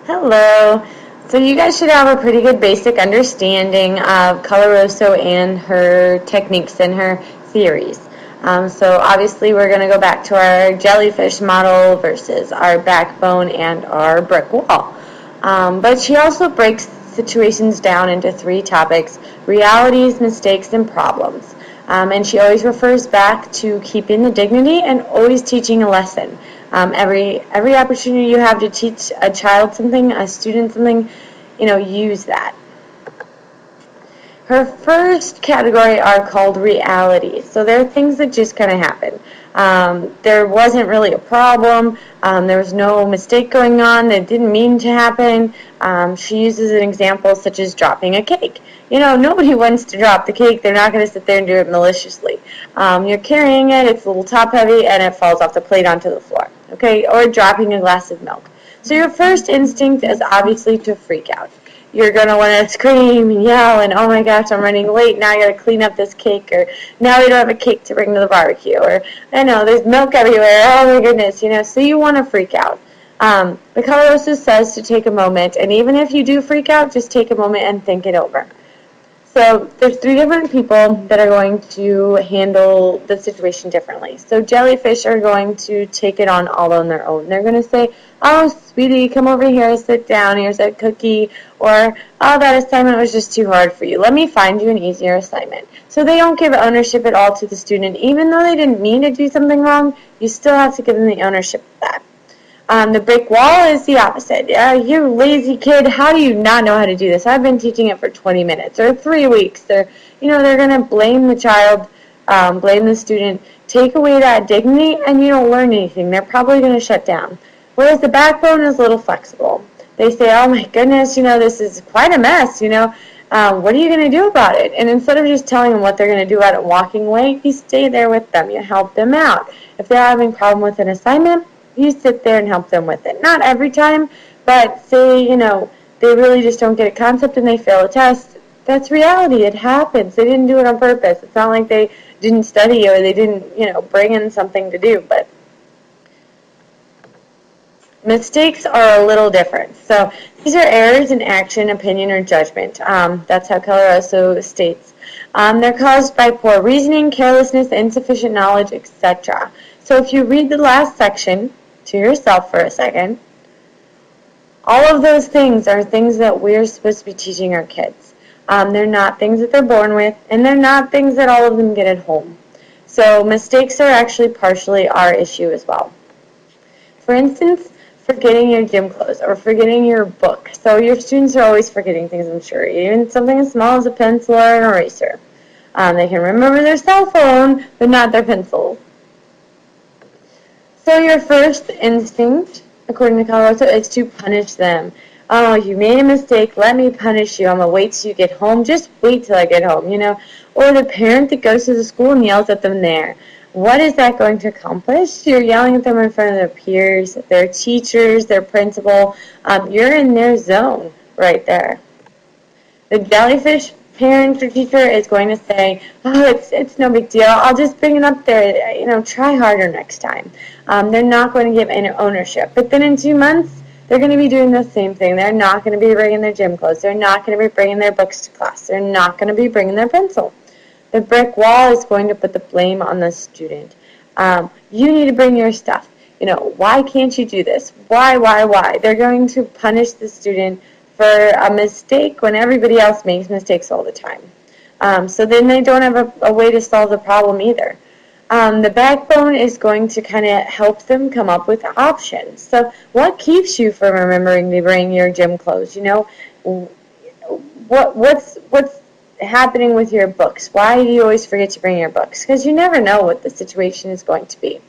Hello. So you guys should have a pretty good basic understanding of Coloroso and her techniques and her theories. So obviously we're going to go back to our jellyfish model versus our backbone and our brick wall. But she also breaks situations down into three topics: realities, mistakes, and problems. And she always refers back to keeping the dignity and always teaching a lesson. Every opportunity you have to teach a child something, a student something, use that. Her first category are called realities. So they're things that just kind of happen. There wasn't really a problem. There was no mistake going on. It didn't mean to happen. She uses an example such as dropping a cake. Nobody wants to drop the cake. They're not going to sit there and do it maliciously. You're carrying it. It's a little top heavy, and it falls off the plate onto the floor. Okay, or dropping a glass of milk. So your first instinct is obviously to freak out. You're going to want to scream and yell and, oh my gosh, I'm running late, now I got to clean up this cake, or now we don't have a cake to bring to the barbecue, or I know, there's milk everywhere, oh my goodness, so you want to freak out. The Coloroso says to take a moment, and even if you do freak out, just take a moment and think it over. So there's three different people that are going to handle the situation differently. So jellyfish are going to take it on all on their own. They're going to say, oh, sweetie, come over here, sit down, here's a cookie, or, oh, that assignment was just too hard for you. Let me find you an easier assignment. So they don't give ownership at all to the student. Even though they didn't mean to do something wrong, you still have to give them the ownership of that. The brick wall is the opposite. You lazy kid, how do you not know how to do this? I've been teaching it for 20 minutes or 3 weeks. They're going to blame the child, blame the student, take away that dignity, and you don't learn anything. They're probably going to shut down. Whereas the backbone is a little flexible. They say, oh my goodness, this is quite a mess, what are you going to do about it? And instead of just telling them what they're going to do about it and walking away, you stay there with them. You help them out. If they're having a problem with an assignment, you sit there and help them with it. Not every time, but say, they really just don't get a concept and they fail a test. That's reality. It happens. They didn't do it on purpose. It's not like they didn't study or they didn't, bring in something to do. But mistakes are a little different. So these are errors in action, opinion, or judgment. That's how Coloroso states. They're caused by poor reasoning, carelessness, insufficient knowledge, etc. So if you read the last section to yourself for a second, all of those things are things that we're supposed to be teaching our kids. They're not things that they're born with, and they're not things that all of them get at home. So mistakes are actually partially our issue as well. For instance, forgetting your gym clothes or forgetting your book. So your students are always forgetting things, I'm sure, even something as small as a pencil or an eraser. They can remember their cell phone, but not their pencil. So your first instinct, according to Coloroso, is to punish them. Oh, you made a mistake. Let me punish you. I'm going to wait till you get home. Just wait till I get home, Or the parent that goes to the school and yells at them there. What is that going to accomplish? You're yelling at them in front of their peers, their teachers, their principal. You're in their zone right there. The jellyfish parent or teacher is going to say, oh, it's no big deal. I'll just bring it up there. Try harder next time. They're not going to give any ownership. But then in 2 months, they're going to be doing the same thing. They're not going to be bringing their gym clothes. They're not going to be bringing their books to class. They're not going to be bringing their pencil. The brick wall is going to put the blame on the student. You need to bring your stuff. Why can't you do this? Why? They're going to punish the student for a mistake when everybody else makes mistakes all the time. So then they don't have a way to solve the problem either. The backbone is going to kind of help them come up with options. So what keeps you from remembering to bring your gym clothes? What's happening with your books? Why do you always forget to bring your books? Because you never know what the situation is going to be.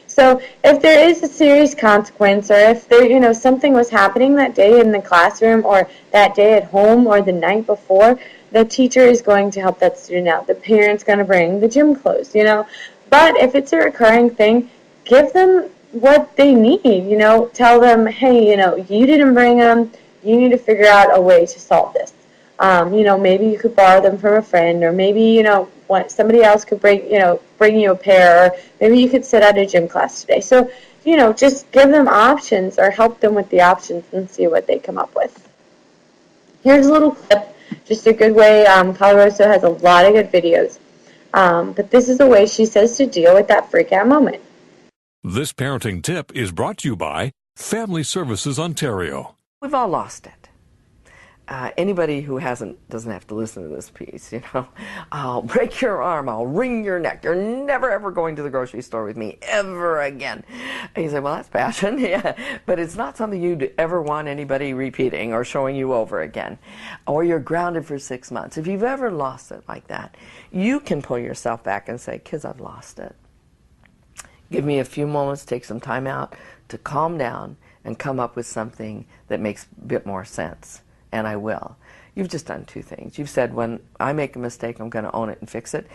So if there is a serious consequence, or if there, something was happening that day in the classroom, or that day at home, or the night before, the teacher is going to help that student out. The parent's going to bring the gym clothes, But if it's a recurring thing, give them what they need, Tell them, hey, you didn't bring them. You need to figure out a way to solve this. Maybe you could borrow them from a friend, or maybe, somebody else could bring you a pair, or maybe you could sit at a gym class today. So just give them options or help them with the options and see what they come up with. Here's a little clip, just a good way. Coloroso has a lot of good videos. But this is a way she says to deal with that freak out moment. This parenting tip is brought to you by Family Services Ontario. We've all lost it. Anybody who doesn't have to listen to this piece, I'll break your arm, I'll wring your neck, you're never ever going to the grocery store with me ever again. And you say, well, that's passion, yeah, but it's not something you'd ever want anybody repeating or showing you over again. Or you're grounded for 6 months. If you've ever lost it like that, you can pull yourself back and say, kids, I've lost it. Give me a few moments, take some time out to calm down and come up with something that makes a bit more sense. And I will. You've just done two things. You've said, when I make a mistake, I'm going to own it and fix it.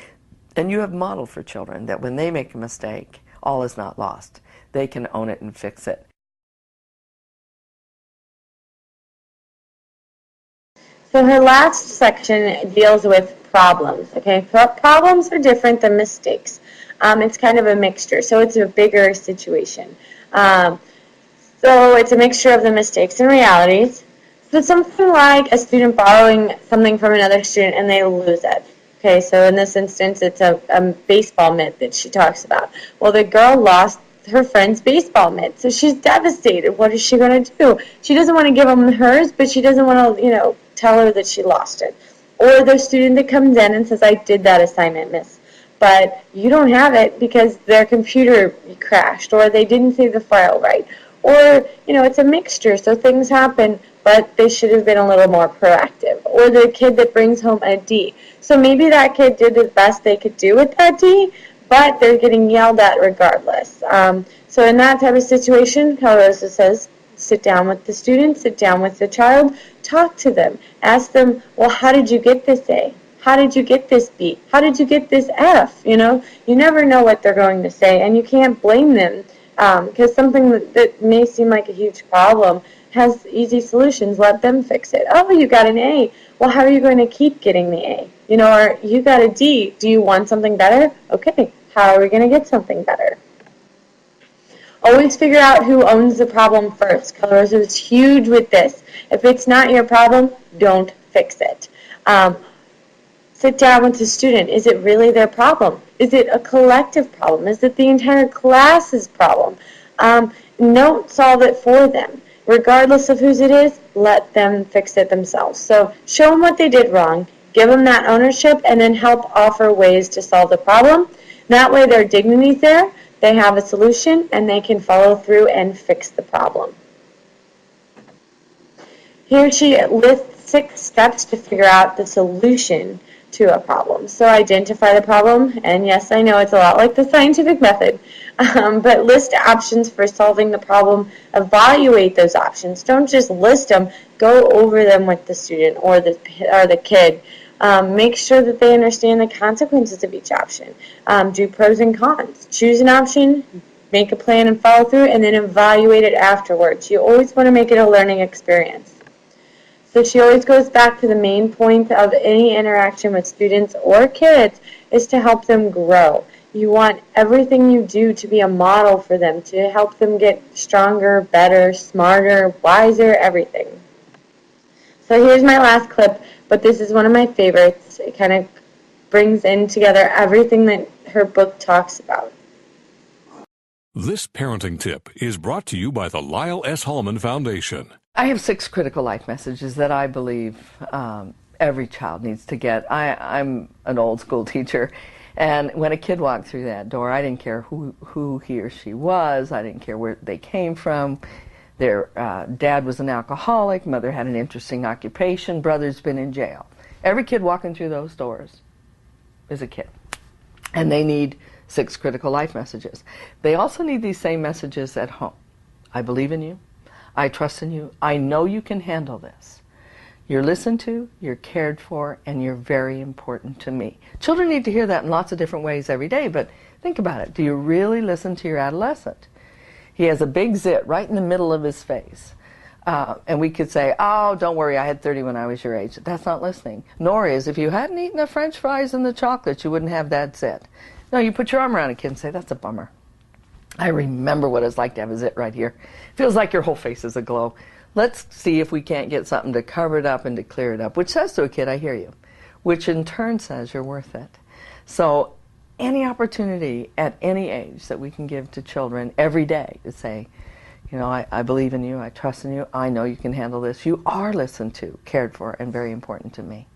And you have modeled for children that when they make a mistake, all is not lost. They can own it and fix it. So her last section deals with problems. Okay, problems are different than mistakes. It's kind of a mixture, so it's a bigger situation. So it's a mixture of the mistakes and realities. So it's something like a student borrowing something from another student and they lose it. Okay, so in this instance, it's a baseball mitt that she talks about. Well, the girl lost her friend's baseball mitt, so she's devastated. What is she going to do? She doesn't want to give them hers, but she doesn't want to, tell her that she lost it. Or the student that comes in and says, I did that assignment, miss, but you don't have it because their computer crashed or they didn't save the file right. Or, it's a mixture, so things happen, but they should have been a little more proactive. Or the kid that brings home a D. So maybe that kid did the best they could do with that D, but they're getting yelled at regardless. So in that type of situation, Coloroso says, sit down with the student, sit down with the child, talk to them. Ask them, well, how did you get this A? How did you get this B? How did you get this F? You never know what they're going to say, and you can't blame them. Because something that may seem like a huge problem has easy solutions. Let them fix it. Oh, you got an A. Well, how are you going to keep getting the A? Or you got a D. Do you want something better? Okay, how are we going to get something better? Always figure out who owns the problem first. Coloroso is huge with this. If it's not your problem, don't fix it. Sit down with the student. Is it really their problem? Is it a collective problem? Is it the entire class's problem? Don't solve it for them. Regardless of whose it is, let them fix it themselves. So show them what they did wrong, give them that ownership, and then help offer ways to solve the problem. That way their dignity's there, they have a solution, and they can follow through and fix the problem. Here she lists 6 steps to figure out the solution to a problem. So identify the problem, and yes, I know it's a lot like the scientific method, but list options for solving the problem, evaluate those options. Don't just list them, go over them with the student or the kid. Make sure that they understand the consequences of each option. Do pros and cons. Choose an option, make a plan and follow through, and then evaluate it afterwards. You always want to make it a learning experience. So she always goes back to the main point of any interaction with students or kids is to help them grow. You want everything you do to be a model for them, to help them get stronger, better, smarter, wiser, everything. So here's my last clip, but this is one of my favorites. It kind of brings in together everything that her book talks about. This parenting tip is brought to you by the Lyle S. Hallman Foundation. I have 6 critical life messages that I believe every child needs to get. I'm an old school teacher, and when a kid walked through that door, I didn't care who he or she was. I didn't care where they came from. Their dad was an alcoholic, mother had an interesting occupation, brother's been in jail. Every kid walking through those doors is a kid, and they need 6 critical life messages. They also need these same messages at home. I believe in you. I trust in you. I know you can handle this. You're listened to, you're cared for, and you're very important to me. Children need to hear that in lots of different ways every day, but think about it. Do you really listen to your adolescent? He has a big zit right in the middle of his face. And we could say, oh, don't worry, I had 30 when I was your age. That's not listening. Nor is, if you hadn't eaten the French fries and the chocolate, you wouldn't have that zit. No, you put your arm around a kid and say, that's a bummer. I remember what it's like to have a zit right here. Feels like your whole face is aglow. Let's see if we can't get something to cover it up and to clear it up, which says to a kid, I hear you, which in turn says you're worth it. So any opportunity at any age that we can give to children every day to say, you know, I believe in you, I trust in you, I know you can handle this, you are listened to, cared for, and very important to me.